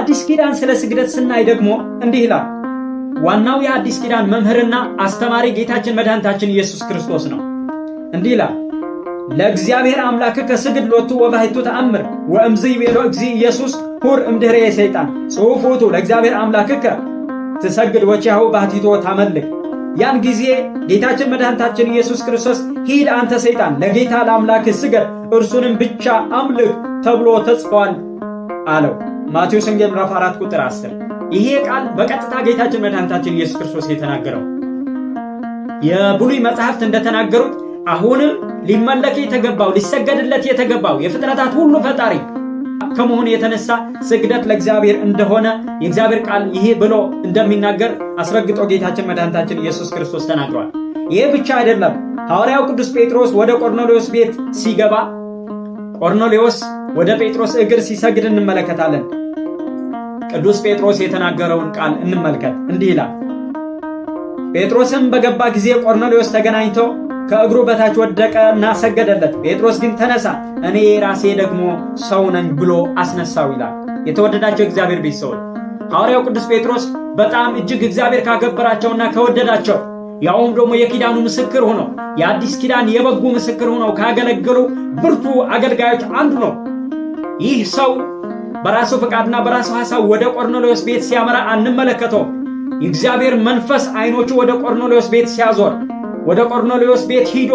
በአዲስ ኪዳን ስለ ስግደት ስናይ ደግሞ እንዲህ ይላል። ዋናው የአዲስ ኪዳን መምህርና አስተማሪ ጌታችን መድኃኒታችን ኢየሱስ ክርስቶስ ነው። እንዲህ ይላል፣ ለእግዚአብሔር አምላክከ ስግድ ሎቱ ወባሕቱ ተአምር ወእምዝ ይቤሎ እግዚእ ኢየሱስ ሁር እምድኅረ ሰይጣን ጽሑፍ ውእቱ ለእግዚአብሔር አምላክከ ትሰግድ ወቺሃው ባሕቲቶ ታመልክ። ያን ጊዜ ጌታችን መድኃኒታችን ኢየሱስ ክርስቶስ ሂድ አንተ ሰይጣን ለጌታ ለአምላክህ ስገድ እርሱንም ብቻ አምልክ ተብሎ ተጽፏል አለው። ማቴዎስ ወንጌል ምዕራፍ 4 ቁጥር 10። ይሄ ቃል በቀጥታ ጌታችን መድኃኒታችን ኢየሱስ ክርስቶስ የተናገረው። የብሉይ መጻሕፍት እንደተናገሩት አሁንም ሊመለክ የተገባው ሊሰገድለት የተገባው የፍጥረታት ሁሉ ፈጣሪ ከመሆኑ የተነሳ ስግደት ለእግዚአብሔር እንደሆነ የእግዚአብሔር ቃል ይሄ ብሎ እንደሚናገር አስረግጦ ጌታችን መድኃኒታችን ኢየሱስ ክርስቶስ ተናግሯል። ይሄ ብቻ አይደለም። ሐዋርያው ቅዱስ ጴጥሮስ ወደ ቆርኔሌዎስ ቤት ሲገባ ቆርኔሌዎስ ወደ ጴጥሮስ እግር ሲሰግድ እንመለከታለን። ቅዱስ ጴጥሮስ የተናገረውን ቃል እንመልከት። እንዲህ ይላል፣ ጴጥሮስም በገባ ጊዜ ቆርኔሌዎስ ተገናኝቶ ከእግሩ በታች ወደቀና ሰገደለት። ጴጥሮስ ግን ተነሳ፣ እኔ ራሴ ደግሞ ሰው ነኝ ብሎ አስነሳው ይላል። የተወደዳቸው እግዚአብሔር ቤተሰቦች ሐዋርያው ቅዱስ ጴጥሮስ በጣም እጅግ እግዚአብሔር ካከበራቸውና ከወደዳቸው ያውም ደግሞ የኪዳኑ ምስክር ሆኖ የአዲስ ኪዳን የበጉ ምስክር ሆኖ ካገለገሉ ብርቱ አገልጋዮች አንዱ ነው። ይህ ሰው በራሱ ፈቃድና በራሱ ሐሳብ ወደ ቆርኔሌዎስ ቤት ሲያመራ አንመለከተው። የእግዚአብሔር መንፈስ አይኖቹ ወደ ቆርኔሌዎስ ቤት ሲያዞር ወደ ቆርኔሌዎስ ቤት ሂዶ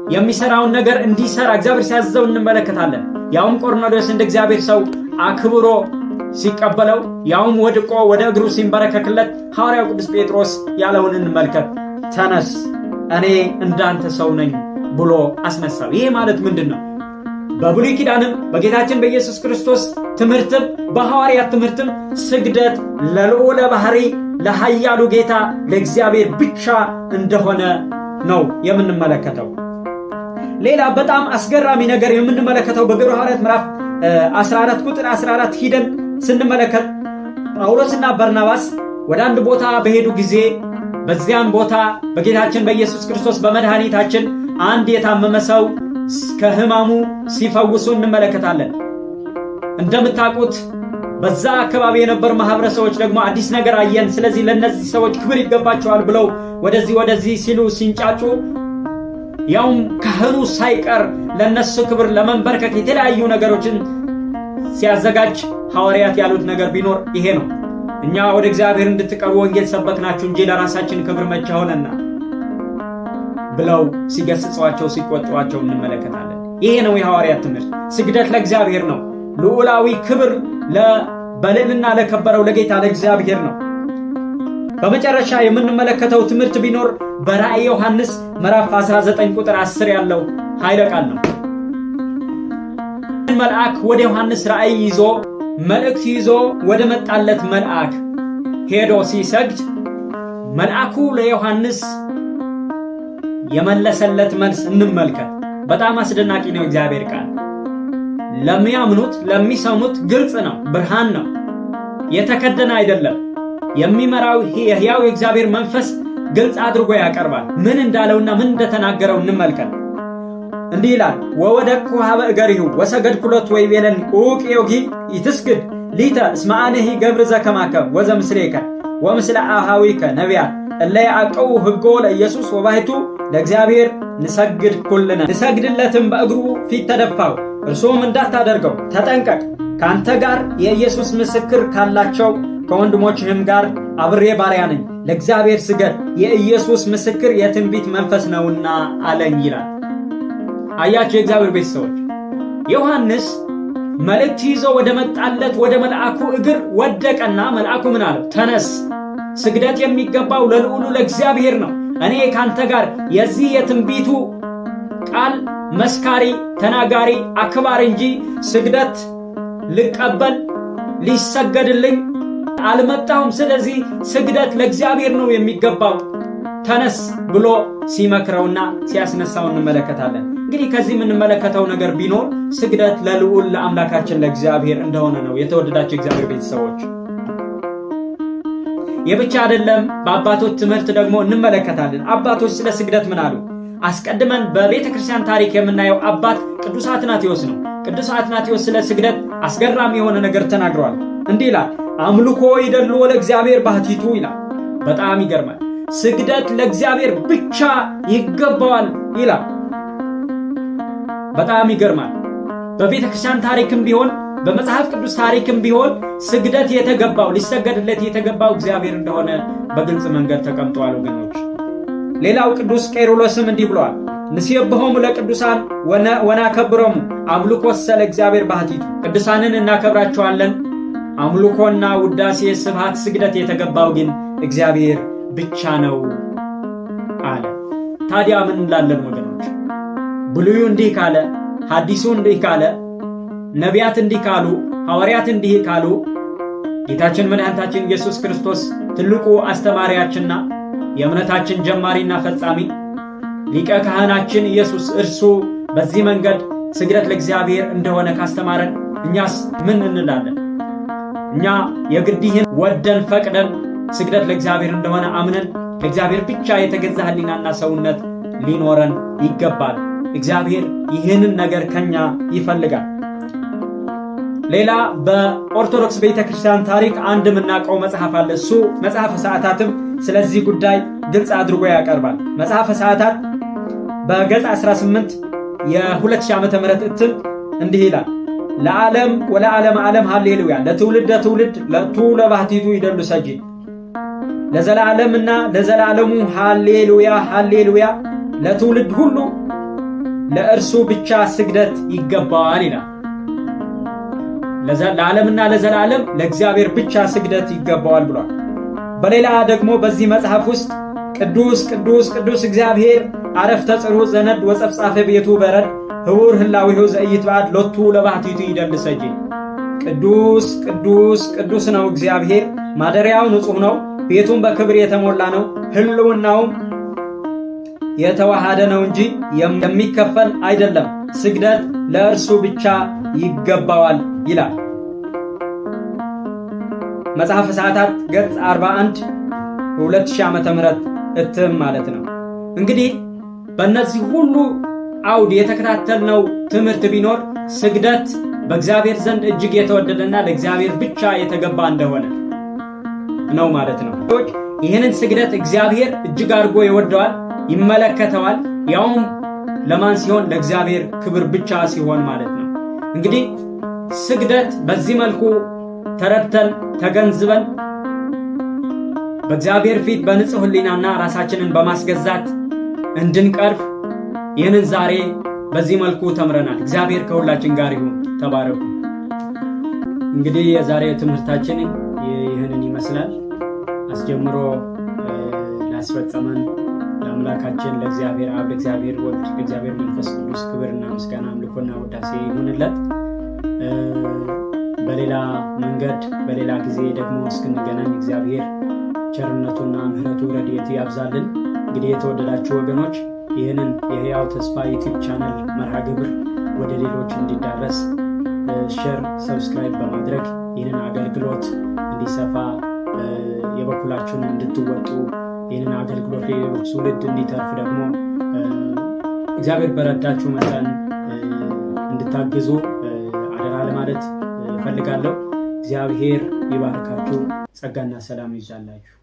የሚሰራውን ነገር እንዲሰራ እግዚአብሔር ሲያዘው እንመለከታለን። ያውም ቆርኔሌዎስ እንደ እግዚአብሔር ሰው አክብሮ ሲቀበለው ያውም ወድቆ ወደ እግሩ ሲንበረከክለት ሐዋርያው ቅዱስ ጴጥሮስ ያለውን እንመልከት። ተነስ እኔ እንዳንተ ሰው ነኝ ብሎ አስነሳው። ይሄ ማለት ምንድን ነው? በብሉይ ኪዳንም በጌታችን በኢየሱስ ክርስቶስ ትምህርትም በሐዋርያት ትምህርትም ስግደት ለልዑለ ባሕሪ ለኃያሉ ጌታ ለእግዚአብሔር ብቻ እንደሆነ ነው የምንመለከተው። ሌላ በጣም አስገራሚ ነገር የምንመለከተው በግብረ ሐዋርያት ምዕራፍ 14 ቁጥር 14 ሂደን ስንመለከት ጳውሎስና በርናባስ ወደ አንድ ቦታ በሄዱ ጊዜ በዚያም ቦታ በጌታችን በኢየሱስ ክርስቶስ በመድኃኒታችን አንድ የታመመ ሰው ከሕማሙ ሲፈውሱ እንመለከታለን። እንደምታውቁት በዛ አካባቢ የነበሩ ማህበረሰቦች ደግሞ አዲስ ነገር አየን፣ ስለዚህ ለነዚህ ሰዎች ክብር ይገባቸዋል ብለው ወደዚህ ሲሉ ሲንጫጩ ያውም ካህኑ ሳይቀር ለነሱ ክብር ለመንበርከክ የተለያዩ ነገሮችን ሲያዘጋጅ ሐዋርያት ያሉት ነገር ቢኖር ይሄ ነው። እኛ ወደ እግዚአብሔር እንድትቀርቡ ወንጌል ሰበክናችሁ እንጂ ለራሳችን ክብር መቼ ሆነና ብለው ሲገስጿቸው ሲቆጧቸው እንመለከታለን። ይሄ ነው የሐዋርያት ትምህርት። ስግደት ለእግዚአብሔር ነው። ልዑላዊ ክብር በልዕልና ለከበረው ለጌታ ለእግዚአብሔር ነው። በመጨረሻ የምንመለከተው ትምህርት ቢኖር በራእየ ዮሐንስ ምዕራፍ 19 ቁጥር 10 ያለው ኃይለ ቃል ነው። መልአክ ወደ ዮሐንስ ራእይ ይዞ መልእክት ይዞ ወደ መጣለት መልአክ ሄዶ ሲሰግድ መልአኩ ለዮሐንስ የመለሰለት መልስ እንመልከት። በጣም አስደናቂ ነው። እግዚአብሔር ቃል ለሚያምኑት ለሚሰሙት ግልጽ ነው፣ ብርሃን ነው፣ የተከደነ አይደለም። የሚመራው የሕያው የእግዚአብሔር መንፈስ ግልጽ አድርጎ ያቀርባል። ምን እንዳለውና ምን እንደተናገረው እንመልከት። እንዲህ ይላል፣ ወወደቅኩ ሀበ እገሪሁ ወሰገድኩ ሎቱ ወይቤለኒ ኡቅዮጊ ይትስግድ ሊተ እስመ አነሂ ገብር ዘከማከ ወዘምስሌከ ወምስለ አሃዊከ ነቢያት እለ ያዕቀቡ ሕጎ ለኢየሱስ ወባሕቱ ለእግዚአብሔር ንሰግድ ኩልነ። ንሰግድለትም በእግሩ ፊት ተደፋው፣ እርሱም እንዳታደርገው ተጠንቀቅ። ከአንተ ጋር የኢየሱስ ምስክር ካላቸው ከወንድሞችህም ጋር አብሬ ባሪያ ነኝ። ለእግዚአብሔር ስገድ፣ የኢየሱስ ምስክር የትንቢት መንፈስ ነውና አለኝ ይላል። አያችሁ የእግዚአብሔር ቤተሰቦች፣ ዮሐንስ መልእክት ይዞ ወደ መጣለት ወደ መልአኩ እግር ወደቀና መልአኩ ምን አለው? ተነስ፣ ስግደት የሚገባው ለልዑሉ ለእግዚአብሔር ነው። እኔ ካንተ ጋር የዚህ የትንቢቱ ቃል መስካሪ ተናጋሪ አክባር እንጂ ስግደት ልቀበል ሊሰገድልኝ አልመጣሁም። ስለዚህ ስግደት ለእግዚአብሔር ነው የሚገባው፣ ተነስ ብሎ ሲመክረውና ሲያስነሳው እንመለከታለን። እንግዲህ ከዚህ የምንመለከተው ነገር ቢኖር ስግደት ለልዑል ለአምላካችን ለእግዚአብሔር እንደሆነ ነው። የተወደዳቸው እግዚአብሔር ቤተሰቦች፣ የብቻ አይደለም፣ በአባቶች ትምህርት ደግሞ እንመለከታለን። አባቶች ስለ ስግደት ምን አሉ? አስቀድመን በቤተ ክርስቲያን ታሪክ የምናየው አባት ቅዱስ አትናቴዎስ ነው። ቅዱስ አትናቴዎስ ስለ ስግደት አስገራሚ የሆነ ነገር ተናግሯል። እንዲህ ይላል፣ አምልኮ ይደሉ ለእግዚአብሔር ባሕቲቱ ይላል። በጣም ይገርማል። ስግደት ለእግዚአብሔር ብቻ ይገባዋል ይላል። በጣም ይገርማል። በቤተ ክርስቲያን ታሪክም ቢሆን በመጽሐፍ ቅዱስ ታሪክም ቢሆን ስግደት የተገባው ሊሰገድለት የተገባው እግዚአብሔር እንደሆነ በግልጽ መንገድ ተቀምጧል ወገኖች። ሌላው ቅዱስ ቄርሎስም እንዲህ ብለዋል፣ ንሴብሖሙ ለቅዱሳን ወናከብሮሙ አምልኮሰ ለእግዚአብሔር ባሕቲቱ። ቅዱሳንን እናከብራቸዋለን፣ አምልኮና ውዳሴ ስብሐት ስግደት የተገባው ግን እግዚአብሔር ብቻ ነው አለ። ታዲያ ምን እንላለን ወገኖች? ብሉዩ እንዲህ ካለ፣ ሐዲሱ እንዲህ ካለ፣ ነቢያት እንዲህ ካሉ፣ ሐዋርያት እንዲህ ካሉ፣ ጌታችን መድኃኒታችን ኢየሱስ ክርስቶስ ትልቁ አስተማሪያችንና የእምነታችን ጀማሪና ፈጻሚ ሊቀ ካህናችን ኢየሱስ እርሱ በዚህ መንገድ ስግደት ለእግዚአብሔር እንደሆነ ካስተማረን እኛስ ምን እንላለን? እኛ የግድይህን ወደን ፈቅደን ስግደት ለእግዚአብሔር እንደሆነ አምነን ለእግዚአብሔር ብቻ የተገዛ ሕሊናና ሰውነት ሊኖረን ይገባል። እግዚአብሔር ይህንን ነገር ከኛ ይፈልጋል። ሌላ በኦርቶዶክስ ቤተክርስቲያን ታሪክ አንድ የምናውቀው መጽሐፍ አለ። እሱ መጽሐፈ ሰዓታትም ስለዚህ ጉዳይ ግልጽ አድርጎ ያቀርባል። መጽሐፈ ሰዓታት በገጽ 18 የ2000 ዓመተ ምህረት እትም እንዲህ ይላል፣ ለዓለም ወለዓለም ዓለም ሃሌሉያ ለትውልደ ትውልድ ለቱ ለባሕቲቱ ይደሉ ሰጂድ ለዘላለምና ለዘላለሙ ሃሌሉያ ሃሌሉያ ለትውልድ ሁሉ ለእርሱ ብቻ ስግደት ይገባዋል ይላል። ለዓለምና ለዘላለም ለእግዚአብሔር ብቻ ስግደት ይገባዋል ብሏል። በሌላ ደግሞ በዚህ መጽሐፍ ውስጥ ቅዱስ ቅዱስ ቅዱስ እግዚአብሔር አረፍተ ጽሩዕ ዘነድ ወጸፍጻፈ ቤቱ በረድ ህቡር ህላዊሁ ዘኢይትባዕድ ሎቱ ለባሕቲቱ ይደሉ ሰጂድ። ቅዱስ ቅዱስ ቅዱስ ነው እግዚአብሔር፣ ማደሪያው ንጹሕ ነው፣ ቤቱም በክብር የተሞላ ነው፣ ህልውናውም የተዋሃደ ነው እንጂ የሚከፈል አይደለም። ስግደት ለእርሱ ብቻ ይገባዋል ይላል። መጽሐፈ ሰዓታት ገጽ 41 2000 ዓመተ ምህረት እትም ማለት ነው። እንግዲህ በእነዚህ ሁሉ አውድ የተከታተልነው ትምህርት ቢኖር ስግደት በእግዚአብሔር ዘንድ እጅግ የተወደደና ለእግዚአብሔር ብቻ የተገባ እንደሆነ ነው ማለት ነው። ይህንን ስግደት እግዚአብሔር እጅግ አድርጎ ይወደዋል፣ ይመለከተዋል። ያውም ለማን ሲሆን? ለእግዚአብሔር ክብር ብቻ ሲሆን ማለት ነው። እንግዲህ ስግደት በዚህ መልኩ ተረድተን ተገንዝበን በእግዚአብሔር ፊት በንጹሕ ሕሊናና ራሳችንን በማስገዛት እንድንቀርብ ይህንን ዛሬ በዚህ መልኩ ተምረናል። እግዚአብሔር ከሁላችን ጋር ይሁን። ተባረኩ። እንግዲህ የዛሬው ትምህርታችን ይህንን ይመስላል። አስጀምሮ ላስፈጸመን ለአምላካችን ለእግዚአብሔር አብ፣ ለእግዚአብሔር ወልድ፣ ለእግዚአብሔር መንፈስ ቅዱስ ክብርና ምስጋና አምልኮና ውዳሴ ይሁንለት። በሌላ መንገድ በሌላ ጊዜ ደግሞ እስክንገናኝ እግዚአብሔር ቸርነቱና ምሕረቱ ረድኤቱ ያብዛልን። እንግዲህ የተወደዳችሁ ወገኖች ይህንን የሕያው ተስፋ ዩቲዩብ ቻናል መርሃ ግብር ወደ ሌሎች እንዲዳረስ ሼር፣ ሰብስክራይብ በማድረግ ይህንን አገልግሎት እንዲሰፋ የበኩላችሁን እንድትወጡ ይህንን አገልግሎት ለሌሎች ትውልድ እንዲተርፍ ደግሞ እግዚአብሔር በረዳችሁ መጠን እንድታግዙ አደራ ለማለት እፈልጋለሁ። እግዚአብሔር ይባርካችሁ፣ ጸጋና ሰላም ይብዛላችሁ።